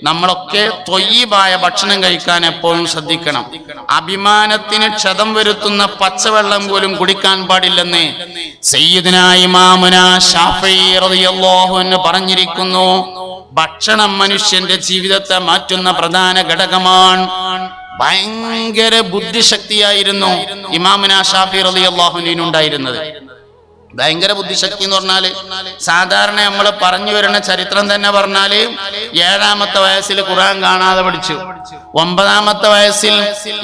നമ്മളൊക്കെ ത്വയ്യിബായ ഭക്ഷണം കഴിക്കാൻ എപ്പോഴും ശ്രദ്ധിക്കണം. അഭിമാനത്തിന് ക്ഷതം വരുത്തുന്ന പച്ചവെള്ളം പോലും കുടിക്കാൻ പാടില്ലെന്ന് സയ്യിദുനാ ഇമാമുനാ ശാഫിഈ റളിയല്ലാഹു അൻഹു പറഞ്ഞിരിക്കുന്നു. ഭക്ഷണം മനുഷ്യന്റെ ജീവിതത്തെ മാറ്റുന്ന പ്രധാന ഘടകമാണ്. ഭയങ്കര ബുദ്ധിശക്തിയായിരുന്നു ഇമാമുനാ ശാഫിഈ റളിയല്ലാഹു അൻഹു ഉണ്ടായിരുന്നത്. ഭയങ്കര ബുദ്ധിശക്തി എന്ന് പറഞ്ഞാല് സാധാരണ നമ്മൾ പറഞ്ഞു വരുന്ന ചരിത്രം തന്നെ പറഞ്ഞാല് 7ാമത്തെ വയസ്സിൽ ഖുർആൻ കാണാതെ പഠിച്ചു. 9ാമത്തെ വയസ്സിൽ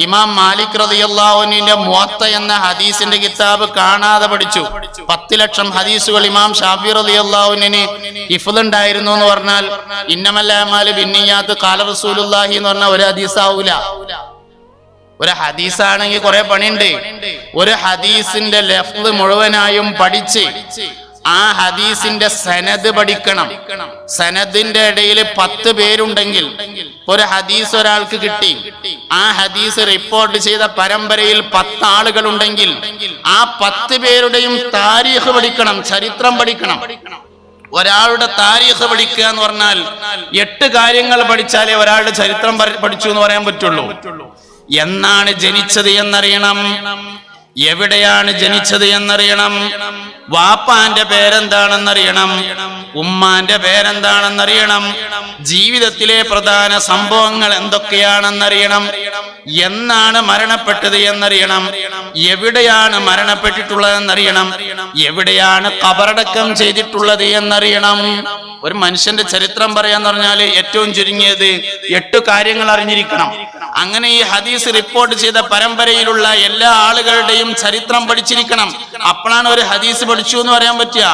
ഇമാം മാലിക് റളിയല്ലാഹു അൻഹുവിന്റെ മുവത്ത എന്ന ഹദീസിന്റെ കിതാബ് കാണാതെ പഠിച്ചു. 10 ലക്ഷം ഹദീസുകൾ ഇമാം ഷാഫി റളിയല്ലാഹു അൻഹുവിന് ഹിഫ്ള് ഉണ്ടായിരുന്നു എന്ന് പറഞ്ഞാൽ ഇന്നമൽ അഅ്മാലു ബിന്നിയാത്ത് ഖാല റസൂലുള്ളാഹി എന്ന് പറഞ്ഞാൽ ഒരു ഹദീസ് ആവൂല. ഒരു ഹദീസാണെങ്കിൽ കുറെ പണിയുണ്ട്. ഒരു ഹദീസിന്റെ ലഫ്ള് മുഴുവനായും പഠിച്ച് ആ ഹദീസിന്റെ സനദ് പഠിക്കണം. സനദിന്റെ ഇടയിൽ 10 പേരുണ്ടെങ്കിൽ ഒരു ഹദീസ് ഒരാൾക്ക് കിട്ടി, ആ ഹദീസ് റിപ്പോർട്ട് ചെയ്ത പരമ്പരയിൽ 10 ആളുകൾ ഉണ്ടെങ്കിൽ ആ 10 പേരുടെയും താരീഖ് പഠിക്കണം, ചരിത്രം പഠിക്കണം. ഒരാളുടെ താരീഖ് പഠിക്കുക എന്ന് പറഞ്ഞാൽ 8 കാര്യങ്ങൾ പഠിച്ചാലേ ഒരാളുടെ ചരിത്രം പഠിച്ചു എന്ന് പറയാൻ പറ്റുള്ളൂ. എന്നാണ് ജനിച്ചത് എന്നറിയണം, എവിടെയാണ് ജനിച്ചത് എന്നറിയണം, വാപ്പാന്റെ പേരെന്താണെന്നറിയണം, ഉമ്മാന്റെ പേരെന്താണെന്നറിയണം, ജീവിതത്തിലെ പ്രധാന സംഭവങ്ങൾ എന്തൊക്കെയാണെന്നറിയണം, എന്നാണ് മരണപ്പെട്ടത് എന്നറിയണം, എവിടെയാണ് മരണപ്പെട്ടിട്ടുള്ളതെന്നറിയണം, എവിടെയാണ് ഖബറടക്കം ചെയ്തിട്ടുള്ളത് എന്നറിയണം. ഒരു മനുഷ്യന്റെ ചരിത്രം പറയാന്ന് പറഞ്ഞാൽ ഏറ്റവും ചുരുങ്ങിയത് 8 കാര്യങ്ങൾ അറിഞ്ഞിരിക്കണം. അങ്ങനെ ഈ ഹദീസ് റിപ്പോർട്ട് ചെയ്ത പരമ്പരയിലുള്ള എല്ലാ ആളുകളുടെയും ചരിത്രം പഠിച്ചിരിക്കണം. അപ്പോഴാണ് ഒരു ഹദീസ് പഠിച്ചു എന്ന് പറയാൻ പറ്റുക.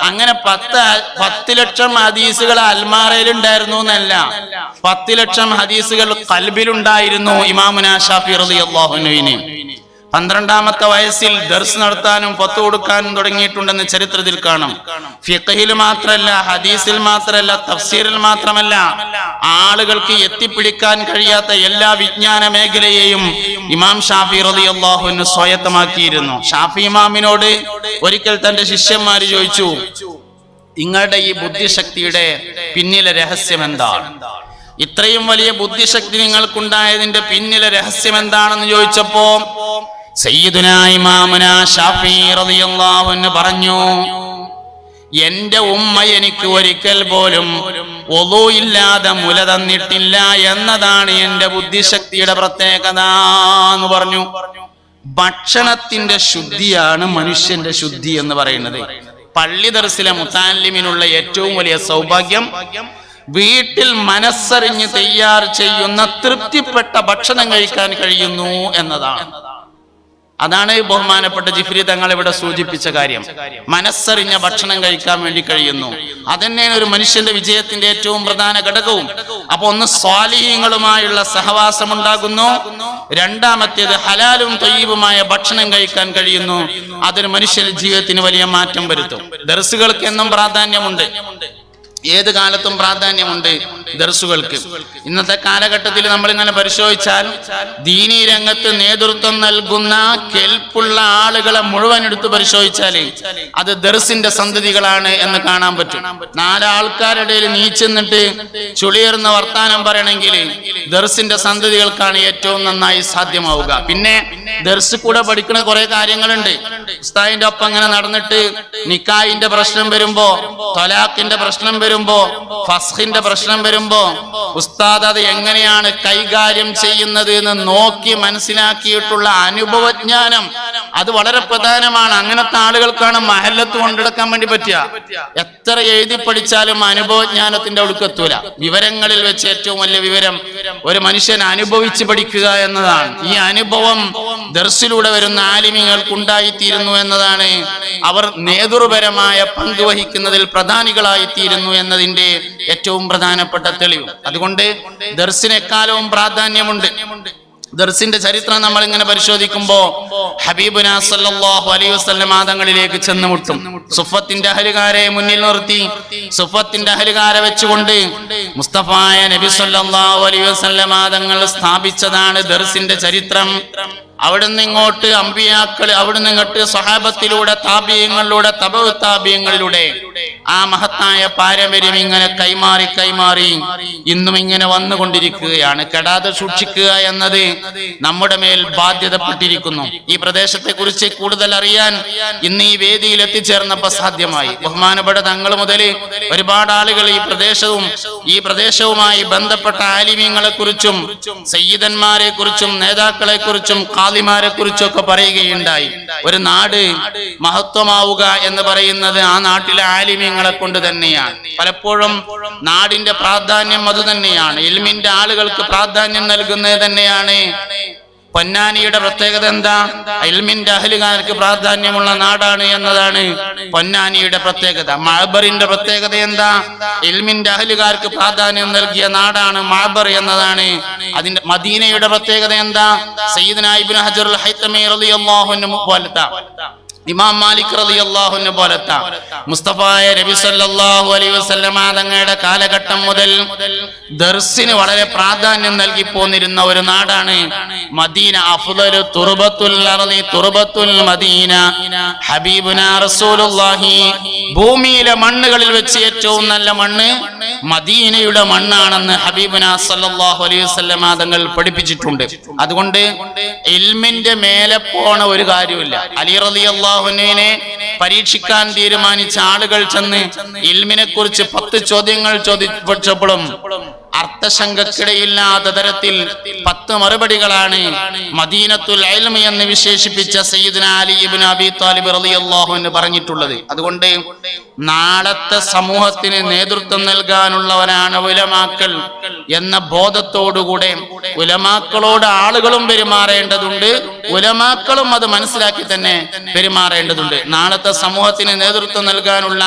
അങ്ങനെ 10 ലക്ഷം ഹദീസുകൾ അൽമാറയിൽ ഉണ്ടായിരുന്നു എന്നല്ല, 10 ലക്ഷം ഹദീസുകൾ ഖൽബിലുണ്ടായിരുന്നു ഇമാമുനാ ശാഫിഈ റളിയല്ലാഹു അൻഹുവിന്. 12ാമത്തെ വയസ്സിൽ ദർസ് നടത്താനും ഫത്വ കൊടുക്കാനും തുടങ്ങിയിട്ടുണ്ടെന്ന് ചരിത്രത്തിൽ കാണാം. ഫിഖ്ഹിൽ മാത്രമല്ല, ഹദീസിൽ മാത്രമല്ല, തഫ്സീറിൽ മാത്രമല്ല, ആളുകൾക്ക് എത്തിപ്പിടിക്കാൻ കഴിയാത്ത എല്ലാ വിജ്ഞാന മേഖലയെയും ഇമാം ഷാഫിഈ റളിയല്ലാഹു അൻഹു സ്വായത്തമാക്കിയിരുന്നു. ഷാഫി ഇമാമിനോട് ഒരിക്കൽ തന്റെ ശിഷ്യന്മാര് ചോദിച്ചു, നിങ്ങളുടെ ഈ ബുദ്ധിശക്തിയുടെ പിന്നിലെ രഹസ്യം എന്താണ്? ഇത്രയും വലിയ ബുദ്ധിശക്തി നിങ്ങൾക്കുണ്ടായതിന്റെ പിന്നിലെ രഹസ്യം എന്താണെന്ന് ചോദിച്ചപ്പോ സയ്യിദുനാ ഇമാമുനാ ശാഫിഈ റളിയല്ലാഹു അൻഹു പറഞ്ഞു, എന്റെ ഉമ്മ എനിക്ക് ഒരിക്കൽ പോലും വുളു ഇല്ലാതെ മുല തന്നിട്ടില്ല എന്നതാണ് എന്റെ ബുദ്ധിശക്തിയുടെ പ്രത്യേകത എന്ന് പറഞ്ഞു. ഭക്ഷണത്തിന്റെ ശുദ്ധിയാണ് മനുഷ്യന്റെ ശുദ്ധി എന്ന് പറയുന്നത്. പള്ളി ദർസിലെ മുതഅല്ലിമിനുള്ള ഏറ്റവും വലിയ സൗഭാഗ്യം വീട്ടിൽ മനസ്സറിഞ്ഞ് തയ്യാർ ചെയ്യുന്ന തൃപ്തിപ്പെട്ട ഭക്ഷണം കഴിക്കാൻ കഴിയുന്നു എന്നതാണ്. അതാണ് ബഹുമാനപ്പെട്ട ജിഫ്രി തങ്ങൾ ഇവിടെ സൂചിപ്പിച്ച കാര്യം. മനസ്സറിഞ്ഞ ഭക്ഷണം കഴിക്കാൻ വേണ്ടി കഴിയുന്നു. അതന്നെയാണ് ഒരു മനുഷ്യന്റെ വിജയത്തിന്റെ ഏറ്റവും പ്രധാന ഘടകവും. അപ്പൊ ഒന്ന് സ്വാലിഹീങ്ങളുമായുള്ള സഹവാസം ഉണ്ടാകുന്നു, രണ്ടാമത്തേത് ഹലാലും ത്വയ്യിബുമായ ഭക്ഷണം കഴിക്കാൻ കഴിയുന്നു. അതൊരു മനുഷ്യന്റെ ജീവിതത്തിന് വലിയ മാറ്റം വരുത്തും. ദർസുകൾക്ക് എന്നും പ്രാധാന്യമുണ്ട്, ഏത് കാലത്തും പ്രാധാന്യമുണ്ട് ദർസുകൾക്ക്. ഇന്നത്തെ കാലഘട്ടത്തിൽ നമ്മൾ ഇങ്ങനെ പരിശോധിച്ചാൽ ദീനീ രംഗത്ത് നേതൃത്വം നൽകുന്ന കെൽപ്പുള്ള ആളുകളെ മുഴുവൻ എടുത്ത് പരിശോധിച്ചാൽ അത് ദർസിന്റെ സന്തതികളാണ് എന്ന് കാണാൻ പറ്റും. 4 ആൾക്കാരുടെ ഇടയിൽ നീച്ചെന്നിട്ട് ചുളിയേറുന്ന വർത്താനം പറയണമെങ്കിൽ ദർസിന്റെ സന്തതികൾക്കാണ് ഏറ്റവും നന്നായി സാധ്യമാവുക. പിന്നെ ദർസ് കൂടെ പഠിക്കുന്ന കുറെ കാര്യങ്ങളുണ്ട്. ഉസ്താദിന്റെ ഒപ്പം അങ്ങനെ നടന്നിട്ട് നിക്കാഹിന്റെ പ്രശ്നം വരുമ്പോ, ത്വലാഖിന്റെ പ്രശ്നം വരുമ്പോ, ഫസ്ഖിന്റെ പ്രശ്നം വരുമ്പോ ഉസ്താദ് അത് എങ്ങനെയാണ് കൈകാര്യം ചെയ്യുന്നത് എന്ന് നോക്കി മനസ്സിലാക്കിയിട്ടുള്ള അനുഭവജ്ഞാനം അത് വളരെ പ്രധാനമാണ്. അങ്ങനത്തെ ആളുകൾക്കാണ് മഹല്ലത്ത് കൊണ്ടെടുക്കാൻ വേണ്ടി പറ്റുക. എത്ര എഴുതി പഠിച്ചാലും അനുഭവജ്ഞാനത്തിന്റെ ഒടുക്കെത്തൂല. വിവരങ്ങളിൽ വെച്ച് ഏറ്റവും വലിയ വിവരം ഒരു മനുഷ്യൻ അനുഭവിച്ച് പഠിക്കുക എന്നതാണ്. ഈ അനുഭവം ദർസിലൂടെ വരുന്ന ആലിമീങ്ങൾക്ക് ഉണ്ടായിത്തീരുന്നു എന്നതാണ്. അവർ നേതൃപരമായ പങ്ക് വഹിക്കുന്നതിൽ പ്രധാനികളായിത്തീരുന്നു എന്നതിന്റെ ഏറ്റവും പ്രധാനപ്പെട്ട തെളിവ്. അതുകൊണ്ട് ദർസിന് എക്കാലവും പ്രാധാന്യമുണ്ട്. ദർസിന്റെ ചരിത്രം നമ്മൾ ഇങ്ങനെ പരിശോധിക്കുമ്പോ ഹബീബുനാ സല്ലല്ലാഹു അലൈഹി വസല്ലം ആദങ്ങളിലേക്ക് ചെന്നുമുട്ടും. സുഫത്തിന്റെ അഹലുകാരെ മുന്നിൽ നിർത്തി സുഫത്തിന്റെ അഹലുകാരെ വെച്ചുകൊണ്ട് മുസ്തഫായ നബി സല്ലല്ലാഹു അലൈഹി വസല്ലം ആദങ്ങൾ സ്ഥാപിച്ചതാണ് ദർസിന്റെ ചരിത്രം. അവിടുന്ന് ഇങ്ങോട്ട് അമ്പിയാക്കൾ, അവിടുന്ന് ഇങ്ങോട്ട് സ്വഹാബത്തിലൂടെ താബിയങ്ങളിലൂടെ തബഉ താബിയങ്ങളിലൂടെ ആ മഹത്തായ പാരമ്പര്യം ഇങ്ങനെ കൈമാറി കൈമാറി ഇന്നും ഇങ്ങനെ വന്നുകൊണ്ടിരിക്കുകയാണ്. കെടാതെ സൂക്ഷിക്കുക എന്നത് നമ്മുടെ മേൽ ബാധ്യതപ്പെട്ടിരിക്കുന്നു. ഈ പ്രദേശത്തെ കുറിച്ച് കൂടുതൽ അറിയാൻ ഇന്ന് ഈ വേദിയിൽ എത്തിച്ചേർന്നപ്പോൾ സാധ്യമായി. ബഹുമാനപ്പെട്ട തങ്ങൾ മുതൽ ഒരുപാട് ആളുകൾ ഈ പ്രദേശവുമായി ബന്ധപ്പെട്ട ആലിമീങ്ങളെ കുറിച്ചും സയ്യിദന്മാരെ കുറിച്ചും നേതാക്കളെ കുറിച്ചും ഖാദിമാരെ കുറിച്ചും ഒക്കെ പറയുകയുണ്ടായി. ഒരു നാട് മഹത്വമാവുക എന്ന് പറയുന്നത് ആ നാട്ടിലെ ആലിമീങ്ങളെ കൊണ്ട് തന്നെയാണ്. പലപ്പോഴും നാടിന്റെ പ്രാധാന്യം അത് തന്നെയാണ്. ഇൽമിന്റെ ആളുകൾക്ക് പ്രാധാന്യം നൽകുന്നത് തന്നെയാണ്. പൊന്നാനിയുടെ പ്രത്യേകത എന്താ? ഇൽമിന്റെ അഹ്ലുകാർക്ക് പ്രാധാന്യമുള്ള നാടാണ് എന്നതാണ് പൊന്നാനിയുടെ പ്രത്യേകത. മഅബറിന്റെ പ്രത്യേകത എന്താ? ഇൽമിന്റെ അഹ്ലുകാർക്ക് പ്രാധാന്യം നൽകിയ നാടാണ് മഅബർ എന്നതാണ് അതിന്റെ. മദീനയുടെ പ്രത്യേകത എന്താ? സയ്യിദുനാ ഇബ്നു ഹജറുൽ ഹൈതമി റളിയല്ലാഹു അൻഹു പോലത്തെ, ഇമാം മാലിക് റളിയല്ലാഹു അൻഹു പോലത്തെ, മുസ്തഫായ നബി സല്ലല്ലാഹു അലൈഹി വസല്ലമ തങ്ങളുടെ കാലഘട്ടം മുതൽ ദർസിന് വളരെ പ്രാധാന്യം നൽകി പോന്നിരുന്ന ഒരു നാടാണ് മദീന. അഫ്ളലു തുർബത്തുൽ അർളി തുർബത്തുൽ മദീന ഹബീബുനാ റസൂലുള്ളാഹി. ഭൂമിയിലെ മണ്ണുകളിൽ വെച്ച് ഏറ്റവും നല്ല മണ്ണ് മദീനയുടെ മണ്ണാണെന്ന് ഹബീബുനാ സല്ലല്ലാഹു അലൈഹി വസല്ലമ തങ്ങൾ പഠിപ്പിച്ചിട്ടുണ്ട്. അതുകൊണ്ട് ഇൽമിന്റെ മേലെ പോണ ഒരു കാര്യമില്ല. അലി റളിയല്ലാഹു അൻഹുവിനെ പരീക്ഷിക്കാൻ തീരുമാനിച്ച ആളുകൾ ചെന്ന് ഇൽമിനെ കുറിച്ച് 10 ചോദ്യങ്ങൾ ചോദിച്ചപ്പോഴും അർത്ഥശങ്കക്കിടയില്ലാത്ത തരത്തിൽ 10 മറുപടികളാണ് മദീനത്തുൽ ഇൽമി എന്ന് വിശേഷിപ്പിച്ച സയ്യിദുനാ അലി ഇബ്നു അബീ ത്വാലിബ് റളിയല്ലാഹു അൻഹു പറഞ്ഞിട്ടുള്ളത്. അതുകൊണ്ട് നാളത്തെ സമൂഹത്തിന് നേതൃത്വം നൽകാനുള്ളവരാണ് ഉലമാക്കൾ എന്ന ബോധത്തോടുകൂടെ ഉലമാക്കളോട് ആളുകളും പെരുമാറേണ്ടതുണ്ട്. ഉലമാക്കളും അത് മനസ്സിലാക്കി തന്നെ പെരുമാറേണ്ടതുണ്ട്. നാളത്തെ സമൂഹത്തിന് നേതൃത്വം നൽകാനുള്ള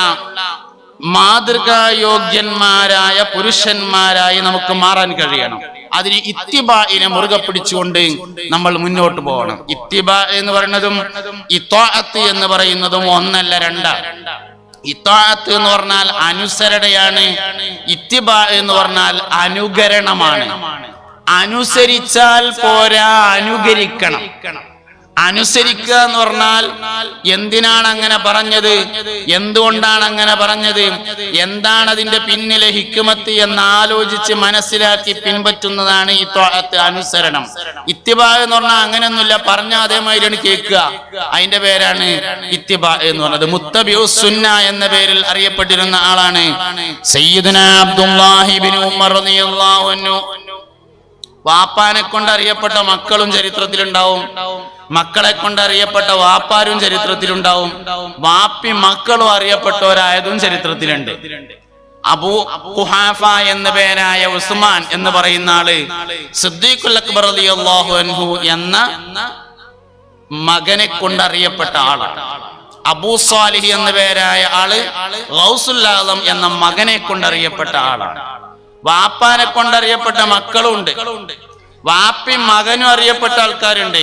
മാതൃകായോഗ്യന്മാരായ പുരുഷന്മാരായി നമുക്ക് മാറാൻ കഴിയണം. അതിന് ഇത്തിബാഇനെ മുറുകെ പിടിച്ചുകൊണ്ട് നമ്മൾ മുന്നോട്ട് പോകണം. ഇത്തിബാ എന്ന് പറയുന്നതും ഇത്വാഅത്ത് എന്ന് പറയുന്നതും ഒന്നല്ല, രണ്ടാണ്. ഇത്വാഅത്ത് എന്ന് പറഞ്ഞാൽ അനുസരണയാണ്. ഇത്തിബാ എന്ന് പറഞ്ഞാൽ അനുകരണമാണ്. അനുസരിച്ചാൽ പോരാ, അനുകരിക്കണം. അനുസരിക്കുക എന്ന് പറഞ്ഞാൽ എന്തിനാണ് അങ്ങനെ പറഞ്ഞത്, എന്തുകൊണ്ടാണ് അങ്ങനെ പറഞ്ഞത്, എന്താണ് അതിന്റെ പിന്നിലെ ഹിക്മത്ത് എന്ന് ആലോചിച്ച് മനസ്സിലാക്കി പിൻപറ്റുന്നതാണ് ഈ ത്വാഅത്ത്, അനുസരണം. ഇത്തിബാ എന്ന് പറഞ്ഞാൽ അങ്ങനെയൊന്നുമില്ല, പറഞ്ഞാൽ അതേമാതിരിയാണ് കേൾക്കുക. അതിന്റെ പേരാണ് ഇത്തിബാ എന്ന് പറഞ്ഞത്. മുത്തബിഉസ് സുന്ന എന്ന പേരിൽ അറിയപ്പെട്ടിരുന്ന ആളാണ് സയ്യിദുനാ അബ്ദുല്ലാഹി ഇബ്നു ഉമർ റളിയല്ലാഹു അൻഹു. വാപ്പാനെ കൊണ്ട് അറിയപ്പെട്ട മക്കളും ചരിത്രത്തിലുണ്ടാവും, മക്കളെ കൊണ്ട് അറിയപ്പെട്ട വാപ്പാരും ചരിത്രത്തിലുണ്ടാവും, വാപ്പി മക്കളും അറിയപ്പെട്ടവരായതും ചരിത്രത്തിലുണ്ട്. അബൂ ഖുഹാഫ എന്ന പേരായ ഉസ്മാൻ എന്ന് പറയുന്ന ആള് സിദ്ദീഖുൽ അക്ബർ റളിയല്ലാഹു അൻഹു എന്ന മകനെ കൊണ്ട് അറിയപ്പെട്ട ആളാണ്. അബൂ സാലിഹ് എന്ന പേരായ ആള് ഗൗസുൽ ആലം എന്ന മകനെ കൊണ്ട് അറിയപ്പെട്ട ആളാണ്. വാപ്പാനെ കൊണ്ടറിയപ്പെട്ട മക്കളുണ്ട്, വാപ്പി മകനും അറിയപ്പെട്ട ആൾക്കാരുണ്ട്.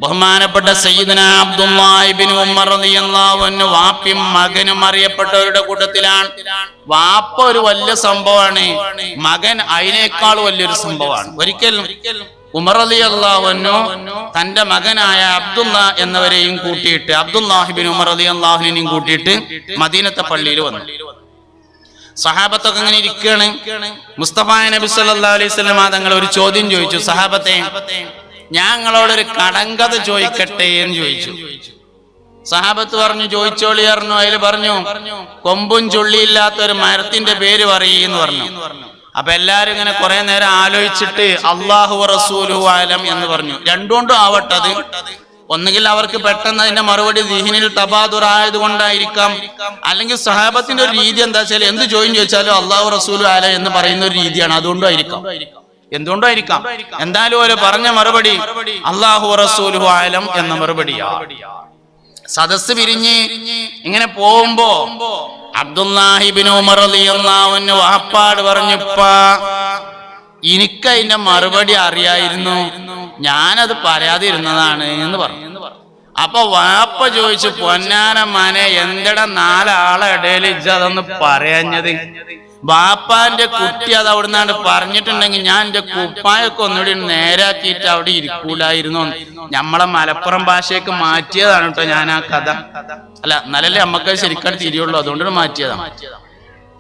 ബഹുമാനപ്പെട്ട സയ്യിദുനാ അബ്ദുല്ലാഹി ഇബ്നു ഉമർ റളിയല്ലാഹു അൻഹു വാപ്പിയും മകനും അറിയപ്പെട്ടവരുടെ കൂട്ടത്തിലാണ്. വാപ്പ ഒരു വലിയ സംഭവമാണ്, മകൻ അതിനേക്കാൾ വലിയൊരു സംഭവമാണ്. ഒരിക്കൽ ഉമർ റളിയല്ലാഹു അൻഹു തന്റെ മകനായ അബ്ദുല്ല എന്നവരെയും കൂട്ടിയിട്ട്, അബ്ദുല്ലാഹി ഇബ്നു ഉമർ റളിയല്ലാഹു അൻഹുവിനെയും കൂട്ടിയിട്ട് മദീനത്തെ പള്ളിയിൽ വന്നു. സഹാബത്തൊക്കെ ഇങ്ങനെ ഇരിക്കുകയാണ്. മുസ്തഫ നബി സല്ലല്ലാഹു അലൈഹി വസല്ലം തങ്ങൾ ഒരു ചോദ്യം ചോദിച്ചു, സഹാബത്തെ ഞാൻ നിങ്ങളോടൊരു കടങ്കഥ ചോദിക്കട്ടെ എന്ന് ചോദിച്ചു. സഹാബത്ത് പറഞ്ഞു, ചോദിച്ചോളി പറഞ്ഞു. അതിൽ പറഞ്ഞു, കൊമ്പും ചുള്ളിയില്ലാത്ത ഒരു മരത്തിന്റെ പേര് പറയെന്ന് പറഞ്ഞു. അപ്പൊ എല്ലാരും ഇങ്ങനെ കുറെ നേരം ആലോചിച്ചിട്ട് അല്ലാഹു റസൂലുഹു അലം എന്ന് പറഞ്ഞു. രണ്ടുകൊണ്ടും ആവട്ടത്. ഒന്നുകിൽ അവർക്ക് പെട്ടെന്ന് അതിന്റെ മറുപടി ദിഹിനിൽ തബാദുർ ആയതുകൊണ്ടായിരിക്കാം, അല്ലെങ്കിൽ സഹാബത്തിന്റെ ഒരു രീതി എന്താ വെച്ചാൽ എന്ത് ചോദിച്ചാലും അല്ലാഹു റസൂലു അലൈഹി എന്ന് പറയുന്ന ഒരു രീതിയാണ്. അതുകൊണ്ടായിരിക്കാം, എന്തുകൊണ്ടായിരിക്കാം. എന്തായാലും ഒരു പറഞ്ഞ മറുപടി അല്ലാഹു റസൂലുഹു അലം എന്ന മറുപടിയാണ്. സദസ് പിരിഞ്ഞ് ഇങ്ങനെ പോകുമ്പോ അബ്ദുല്ലാഹി ഇബ്നു ഉമർ റളിയല്ലാഹു അൻഹു വാപ്പാട് പറഞ്ഞുപ്പാ, എനിക്കതിന്റെ മറുപടി അറിയായിരുന്നു, ഞാനത് പറയാതിരുന്നതാണ് എന്ന് പറഞ്ഞു. അപ്പൊ വാപ്പ ചോദിച്ചു, പൊന്നാന മനെ എന്തിട 4 ആളെ ഇടയിൽ ഇജ്ജതൊന്ന് പറയാഞ്ഞത്, ബാപ്പാന്റെ കുട്ടി അത് അവിടെ നിന്നാണ് പറഞ്ഞിട്ടുണ്ടെങ്കിൽ ഞാൻ എന്റെ കുപ്പായൊക്കെ ഒന്നുകൂടി നേരാക്കിയിട്ട് അവിടെ ഇരിക്കൂലായിരുന്നു. നമ്മളെ മലപ്പുറം ഭാഷയൊക്കെ മാറ്റിയതാണ് കേട്ടോ ഞാൻ ആ കഥ. അല്ല എന്നാലല്ലേ നമ്മക്ക് ശരിക്കും തിരിയുള്ളൂ, അതുകൊണ്ടാണ് മാറ്റിയതാണ്.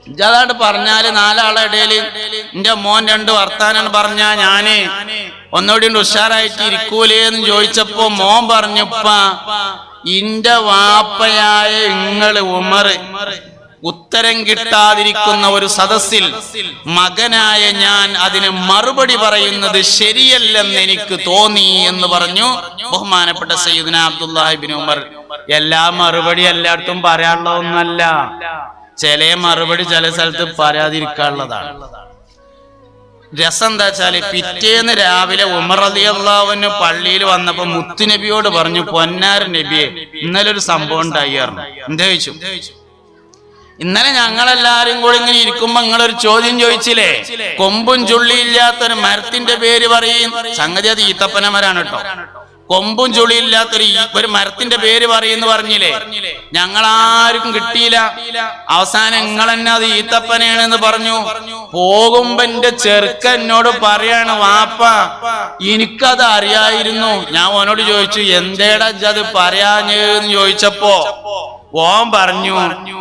ഇജാതാണ്ട് പറഞ്ഞാല് നാലാളെ ഇടയില് എന്റെ മോൻ 2 വർത്താനം പറഞ്ഞാ ഞാന് ഒന്നുകൂടി ഉഷാറായിട്ട് ഇരിക്കൂലേന്ന് ചോദിച്ചപ്പോ മോൻ പറഞ്ഞപ്പാ ഇന്റെ വാപ്പയായ ഇങ്ങള് ഉമർ ഉത്തരം കിട്ടാതിരിക്കുന്ന ഒരു സദസ്സിൽ മകനായ ഞാൻ അതിന് മറുപടി പറയുന്നത് ശരിയല്ലെന്ന് എനിക്ക് തോന്നി എന്ന് പറഞ്ഞു ബഹുമാനപ്പെട്ട സയ്യിദുനാ അബ്ദുല്ലാഹി ഇബ്നു ഉമർ. എല്ലാ മറുപടി എല്ലായിടത്തും പറയാനുള്ളതൊന്നല്ല, ചില മറുപടി ചില സ്ഥലത്ത് പറയാതിരിക്കാനുള്ളതാണ്. രസം എന്താ വെച്ചാല് പിറ്റേന്ന് രാവിലെ ഉമർ റളിയല്ലാഹു അൻഹു പള്ളിയിൽ വന്നപ്പോ മുത്തുനബിയോട് പറഞ്ഞു, പൊന്നാര നബിയെ ഇന്നലെ ഒരു സംഭവം ഉണ്ടായിരുന്നു. എന്താ ചോദിച്ചു? ഇന്നലെ ഞങ്ങളെല്ലാരും കൂടി ഇങ്ങനെ ഇരിക്കുമ്പോ നിങ്ങളൊരു ചോദ്യം ചോദിച്ചില്ലേ, കൊമ്പും ചുള്ളിയില്ലാത്തൊരു മരത്തിന്റെ പേര് പറയും. സംഗതി അത് ഈത്തപ്പന മരാണ് കേട്ടോ. കൊമ്പും ചുള്ളിയില്ലാത്തൊരു മരത്തിന്റെ പേര് പറയുന്നു പറഞ്ഞില്ലേ, ഞങ്ങളാർക്കും കിട്ടിയില്ല. അവസാനം നിങ്ങൾ തന്നെ അത് ഈത്തപ്പനയാണെന്ന് പറഞ്ഞു. പോകുമ്പോ എന്റെ ചെറുക്കൻ എന്നോട് പറയാണ്, വാപ്പ എനിക്കത് അറിയായിരുന്നു. ഞാൻ ഓനോട് ചോദിച്ചു, എന്തേടാ അത് പറയാഞ്ഞെന്ന് ചോദിച്ചപ്പോ ഓൻ പറഞ്ഞു,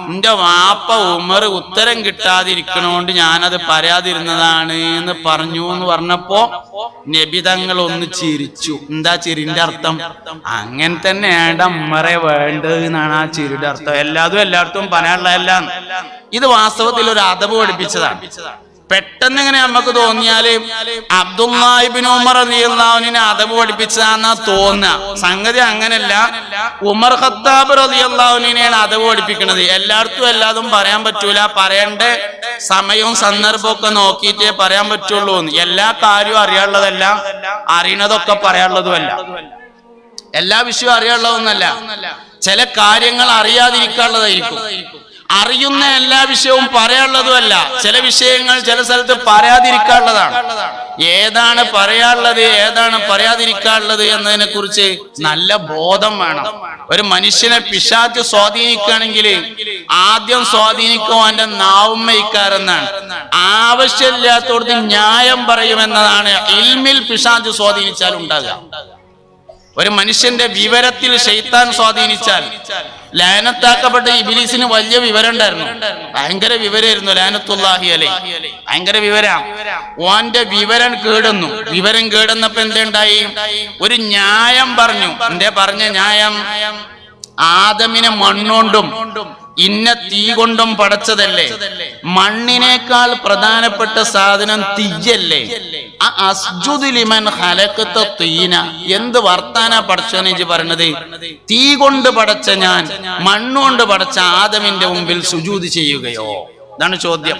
എന്റെ വാപ്പ ഉമർ ഉത്തരം കിട്ടാതിരിക്കണോണ്ട് ഞാനത് പറയാതിരുന്നതാണ് എന്ന് പറഞ്ഞു എന്ന് പറഞ്ഞപ്പോ നബി തങ്ങൾ ഒന്ന് ചിരിച്ചു. എന്താ ചിരിന്റെ അർത്ഥം? അങ്ങനെ തന്നെയാണ് ഉമ്മറെ വേണ്ടത് എന്നാണ് ആ ചിരിയുടെ അർത്ഥം. എല്ലായിടത്തും പറയാനുള്ളതല്ല. ഇത് വാസ്തവത്തിൽ ഒരു അദബ് പഠിപ്പിച്ചതാണ്. പെട്ടെന്ന് ഇങ്ങനെ നമുക്ക് തോന്നിയാല് അബ്ദുല്ലാഹി ഇബ്നു ഉമർ റളിയല്ലാഹു അൻഹുവിനെ അദബ് പഠിപ്പിച്ചതാന്നാ തോന്നുക. സംഗതി അങ്ങനല്ല. ഉമർ ഖത്താബ് റളിയല്ലാഹു അൻഹുവിനെയാണ് അദബ് പഠിപ്പിക്കുന്നത്. എല്ലായിടത്തും എല്ലാതും പറയാൻ പറ്റൂല, പറയേണ്ട സമയവും സന്ദർഭവും ഒക്കെ നോക്കിയിട്ടേ പറയാൻ പറ്റുള്ളൂ. എല്ലാ കാര്യവും അറിയാനുള്ളതല്ല, അറിയണതൊക്കെ പറയാനുള്ളതുമല്ല. എല്ലാ വിഷയവും അറിയാനുള്ളതൊന്നല്ല. ചില കാര്യങ്ങൾ അറിയാതിരിക്കാനുള്ളതായിരിക്കും. അറിയുന്ന എല്ലാ വിഷയവും പറയാനുള്ളതുമല്ല. ചില വിഷയങ്ങൾ ചില സ്ഥലത്ത് പറയാതിരിക്കാനുള്ളതാണ്. ഏതാണ് പറയാനുള്ളത് ഏതാണ് പറയാതിരിക്കാനുള്ളത് എന്നതിനെ കുറിച്ച് നല്ല ബോധം വേണം. ഒരു മനുഷ്യനെ പിശാച് സ്വാധീനിക്കുകയാണെങ്കിൽ ആദ്യം സ്വാധീനിക്കും അവന്റെ നാവുമ്മയിക്കാരെന്നാണ്. ആവശ്യമില്ലാത്തോടത്ത് ന്യായം പറയുമെന്നതാണ് ഇൽമിൽ പിശാച് സ്വാധീനിച്ചാൽ ഉണ്ടാകുക. ഒരു മനുഷ്യന്റെ വിവരത്തിൽ ശൈത്താൻ സ്വാധീനിച്ചാൽ, ലാനത്താക്കപ്പെട്ട ഇബ്ലീസിന് വലിയ വിവരം ഉണ്ടായിരുന്നു, ഭയങ്കര വിവരമായിരുന്നു ലാനത്തുല്ലാഹി അലൈഹി, ഭയങ്കര വിവരം. ഓന്റെ വിവരം കേടുന്നു. വിവരം കേടുന്നപ്പോ എന്തുണ്ടായി? ഒരു ന്യായം പറഞ്ഞു. എന്തേ പറഞ്ഞ ന്യായം? ആദമിനെ മണ്ണുകൊണ്ടും ഇന്ന തീ കൊണ്ടും പടച്ചതല്ലേ, മണ്ണിനേക്കാൾ പ്രധാനപ്പെട്ട സാധനം തീയല്ലേ? എന്ത് വർത്താനാ പടച്ചോനെ പറഞ്ഞത്? തീ കൊണ്ട് പടച്ച ഞാൻ മണ്ണുകൊണ്ട് പടച്ച ആദമിന്റെ മുമ്പിൽ സുജൂദ് ചെയ്യുകയോ? ഇതാണ് ചോദ്യം.